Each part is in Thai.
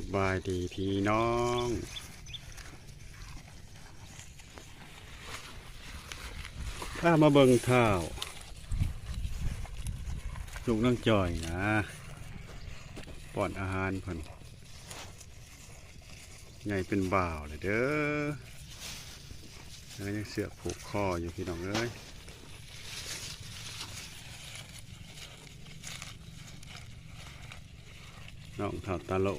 สบายดีพี่น้องถ้ามาเบิ่งเท้าลูกนั่งจ่อยนะป้อนอาหารเพิ่นใหญ่เป็นบ่าวเลยเด้อแล้วยังเสือกผูกคออยู่พี่น้องเอ้ยน้องเท้าตาโล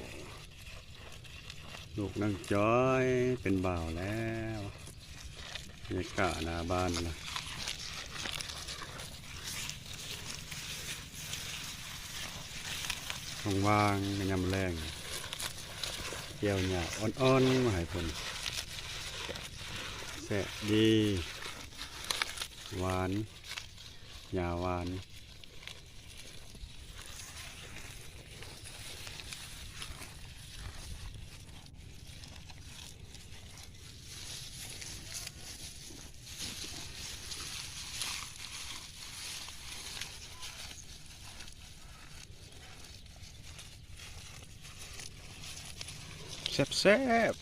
ลูกนั่งจ้อยเป็นบ่าวแล้วบรรยากาศหน้าบ้านนะว่างๆยามแรงเกี่ยวหญ้าอ่อนๆมาให้เพิ่นแซ่บดีหวานหญ้าหวานแซ่บๆ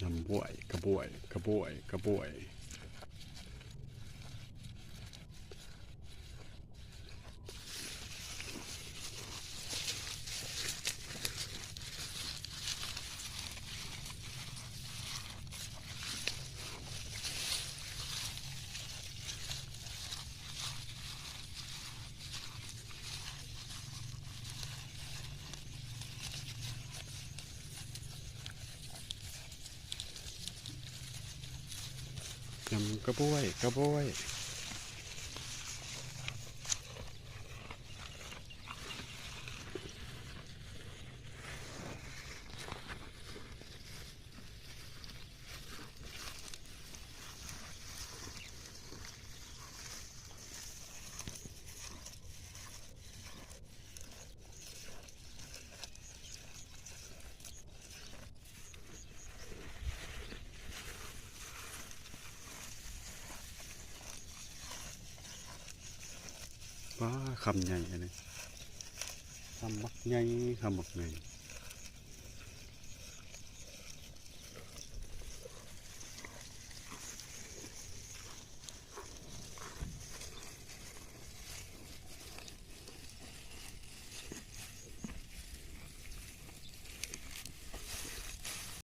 น้ำบวยกระบวยกระบวยกระบวยน้ำกระบวยกระบวยว้าคำใหญ่เลยคำมักใหญ่คำมักใหญ่